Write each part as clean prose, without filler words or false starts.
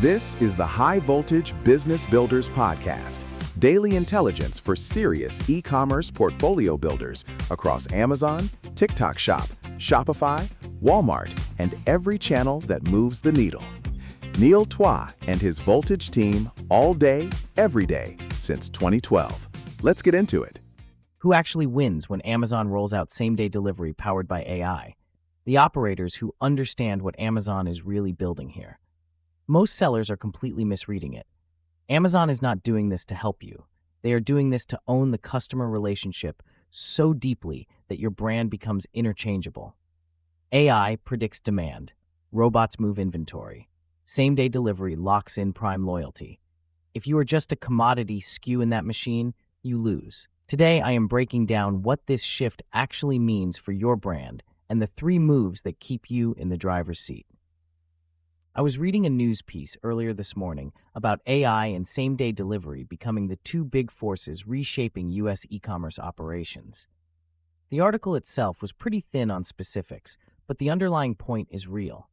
This is the High Voltage Business Builders Podcast, daily intelligence for serious e-commerce portfolio builders across Amazon, TikTok Shop, Shopify, Walmart, and every channel that moves the needle. Neil Twa and his Voltage team all day, every day, since 2012. Let's get into it. Who actually wins when Amazon rolls out same-day delivery powered by AI? The operators who understand what Amazon is really building here. Most sellers are completely misreading it. Amazon is not doing this to help you. They are doing this to own the customer relationship so deeply that your brand becomes interchangeable. AI predicts demand. Robots move inventory. Same-day delivery locks in Prime loyalty. If you are just a commodity SKU in that machine, you lose. Today, I am breaking down what this shift actually means for your brand and the 3 moves that keep you in the driver's seat. I was reading a news piece earlier this morning about AI and same-day delivery becoming the 2 big forces reshaping U.S. e-commerce operations. The article itself was pretty thin on specifics, but the underlying point is real.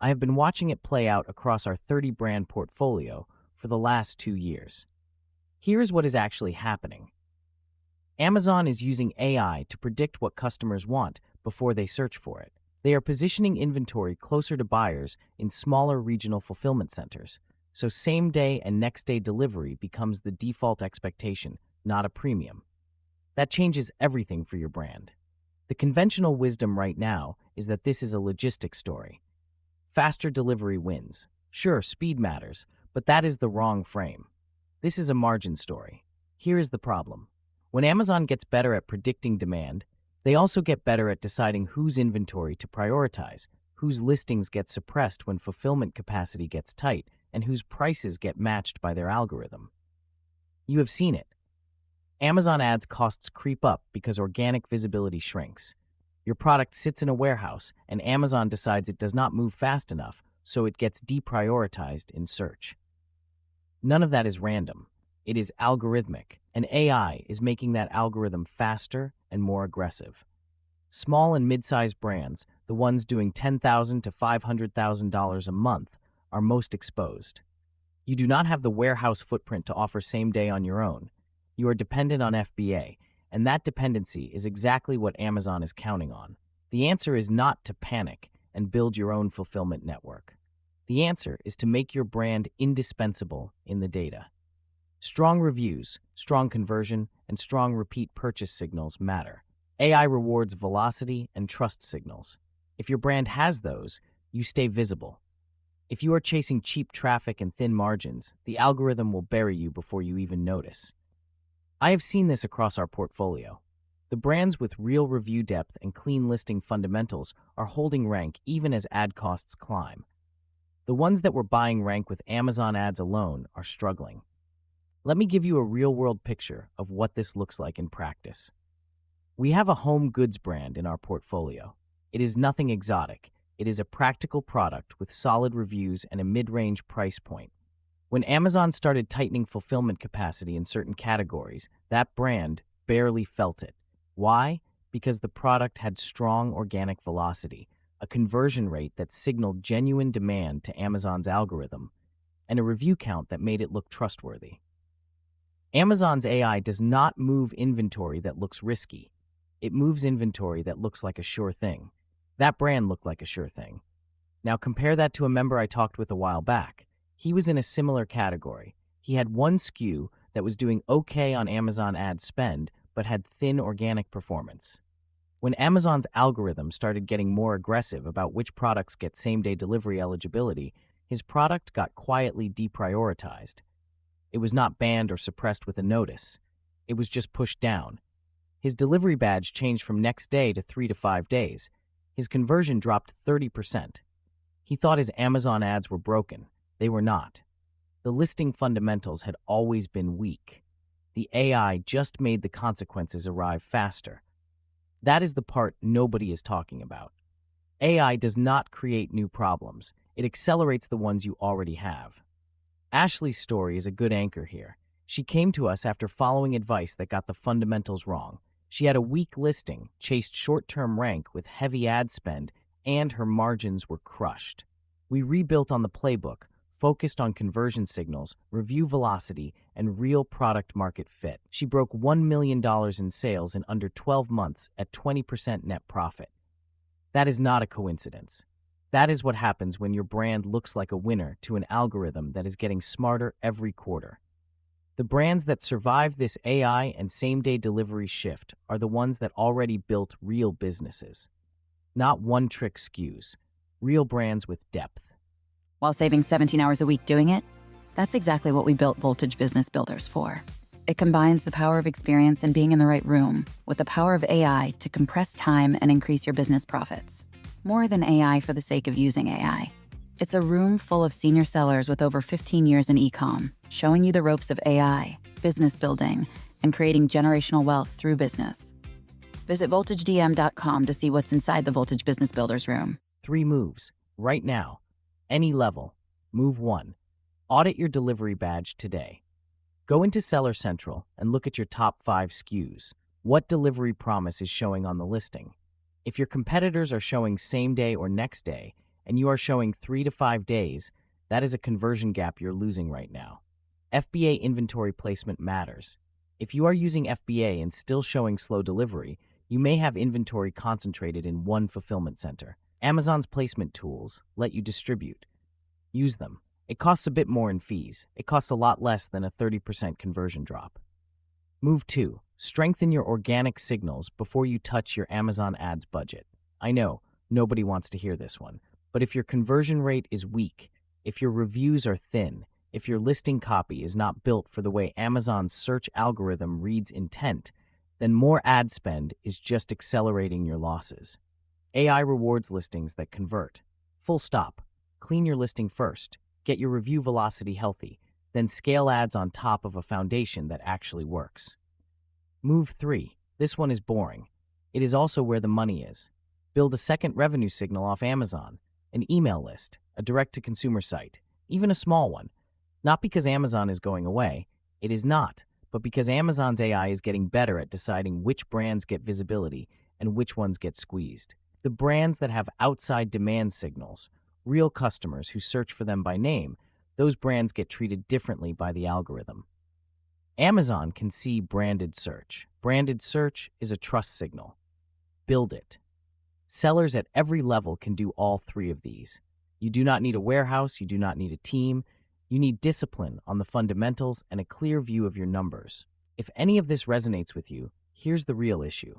I have been watching it play out across our 30-brand portfolio for the last 2 years. Here's what is actually happening. Amazon is using AI to predict what customers want before they search for it. They are positioning inventory closer to buyers in smaller regional fulfillment centers, so same-day and next-day delivery becomes the default expectation, not a premium. That changes everything for your brand. The conventional wisdom right now is that this is a logistics story. Faster delivery wins. Sure, speed matters, but that is the wrong frame. This is a margin story. Here is the problem. When Amazon gets better at predicting demand, they also get better at deciding whose inventory to prioritize, whose listings get suppressed when fulfillment capacity gets tight, and whose prices get matched by their algorithm. You have seen it. Amazon ads costs creep up because organic visibility shrinks. Your product sits in a warehouse, and Amazon decides it does not move fast enough, so it gets deprioritized in search. None of that is random. It is algorithmic, and AI is making that algorithm faster and more aggressive. Small and mid-sized brands, the ones doing $10,000 to $500,000 a month, are most exposed. You do not have the warehouse footprint to offer same-day on your own. You are dependent on FBA, and that dependency is exactly what Amazon is counting on. The answer is not to panic and build your own fulfillment network. The answer is to make your brand indispensable in the data. Strong reviews, strong conversion, and strong repeat purchase signals matter. AI rewards velocity and trust signals. If your brand has those, you stay visible. If you are chasing cheap traffic and thin margins, the algorithm will bury you before you even notice. I have seen this across our portfolio. The brands with real review depth and clean listing fundamentals are holding rank even as ad costs climb. The ones that were buying rank with Amazon ads alone are struggling. Let me give you a real-world picture of what this looks like in practice. We have a home goods brand in our portfolio. It is nothing exotic. It is a practical product with solid reviews and a mid-range price point. When Amazon started tightening fulfillment capacity in certain categories, that brand barely felt it. Why? Because the product had strong organic velocity, a conversion rate that signaled genuine demand to Amazon's algorithm, and a review count that made it look trustworthy. Amazon's AI does not move inventory that looks risky. It moves inventory that looks like a sure thing. That brand looked like a sure thing. Now compare that to a member I talked with a while back. He was in a similar category. He had one SKU that was doing okay on Amazon ad spend, but had thin organic performance. When Amazon's algorithm started getting more aggressive about which products get same-day delivery eligibility, his product got quietly deprioritized. It was not banned or suppressed with a notice. It was just pushed down. His delivery badge changed from next day to 3 to 5 days. His conversion dropped 30%. He thought his Amazon ads were broken. They were not. The listing fundamentals had always been weak. The AI just made the consequences arrive faster. That is the part nobody is talking about. AI does not create new problems. It accelerates the ones you already have. Ashley's story is a good anchor here. She came to us after following advice that got the fundamentals wrong. She had a weak listing, chased short-term rank with heavy ad spend, and her margins were crushed. We rebuilt on the playbook, focused on conversion signals, review velocity, and real product market fit. She broke $1 million in sales in under 12 months at 20% net profit. That is not a coincidence. That is what happens when your brand looks like a winner to an algorithm that is getting smarter every quarter. The brands that survive this AI and same-day delivery shift are the ones that already built real businesses. Not one-trick SKUs, real brands with depth. While saving 17 hours a week doing it, that's exactly what we built Voltage Business Builders for. It combines the power of experience and being in the right room with the power of AI to compress time and increase your business profits. More than AI for the sake of using AI. It's a room full of senior sellers with over 15 years in e-com, showing you the ropes of AI, business building, and creating generational wealth through business. Visit VoltageDM.com to see what's inside the Voltage Business Builders room. 3 moves, right now. Any level. Move 1. Audit your delivery badge today. Go into Seller Central and look at your top 5 SKUs. What delivery promise is showing on the listing? If your competitors are showing same day or next day, and you are showing 3 to 5 days, that is a conversion gap you're losing right now. FBA inventory placement matters. If you are using FBA and still showing slow delivery, you may have inventory concentrated in one fulfillment center. Amazon's placement tools let you distribute. Use them. It costs a bit more in fees. It costs a lot less than a 30% conversion drop. Move 2. Strengthen your organic signals before you touch your Amazon ads budget. I know, nobody wants to hear this one, but if your conversion rate is weak, if your reviews are thin, if your listing copy is not built for the way Amazon's search algorithm reads intent, then more ad spend is just accelerating your losses. AI rewards listings that convert. Full stop. Clean your listing first. Get your review velocity healthy, then scale ads on top of a foundation that actually works. Move 3. This one is boring. It is also where the money is. Build a second revenue signal off Amazon, an email list, a direct-to-consumer site, even a small one. Not because Amazon is going away, it is not, but because Amazon's AI is getting better at deciding which brands get visibility and which ones get squeezed. The brands that have outside demand signals, real customers who search for them by name, those brands get treated differently by the algorithm. Amazon can see branded search. Branded search is a trust signal. Build it. Sellers at every level can do all 3 of these. You do not need a warehouse, you do not need a team. You need discipline on the fundamentals and a clear view of your numbers. If any of this resonates with you, here's the real issue.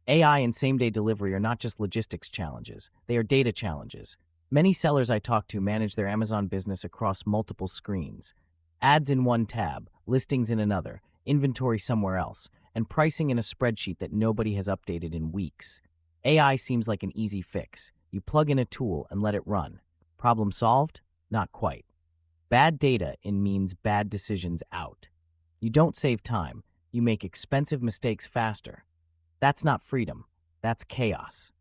AI and same-day delivery are not just logistics challenges, they are data challenges. Many sellers I talk to manage their Amazon business across multiple screens. Ads in one tab, listings in another, inventory somewhere else, and pricing in a spreadsheet that nobody has updated in weeks. AI seems like an easy fix. You plug in a tool and let it run. Problem solved? Not quite. Bad data means bad decisions out. You don't save time. You make expensive mistakes faster. That's not freedom. That's chaos.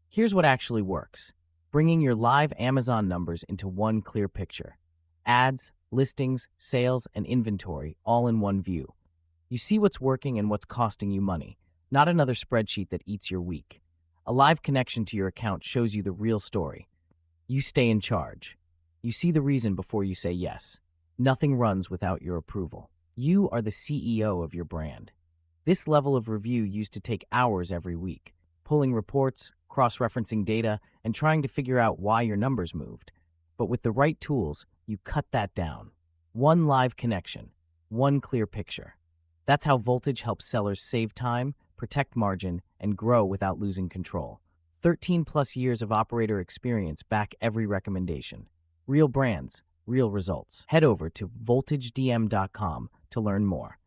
Here's what actually works. Bringing your live Amazon numbers into one clear picture. Ads, listings, sales, and inventory all in one view. You see what's working and what's costing you money, not another spreadsheet that eats your week. A live connection to your account shows you the real story. You stay in charge. You see the reason before you say yes. Nothing runs without your approval. You are the CEO of your brand. This level of review used to take hours every week, pulling reports, cross-referencing data, and trying to figure out why your numbers moved. But with the right tools, you cut that down. One live connection, one clear picture. That's how Voltage helps sellers save time, protect margin, and grow without losing control. 13 plus years of operator experience back every recommendation. Real brands, real results. Head over to VoltageDM.com to learn more.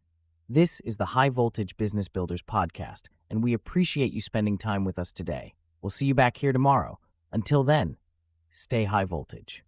This is the High Voltage Business Builders podcast, and we appreciate you spending time with us today. We'll see you back here tomorrow. Until then, stay high voltage.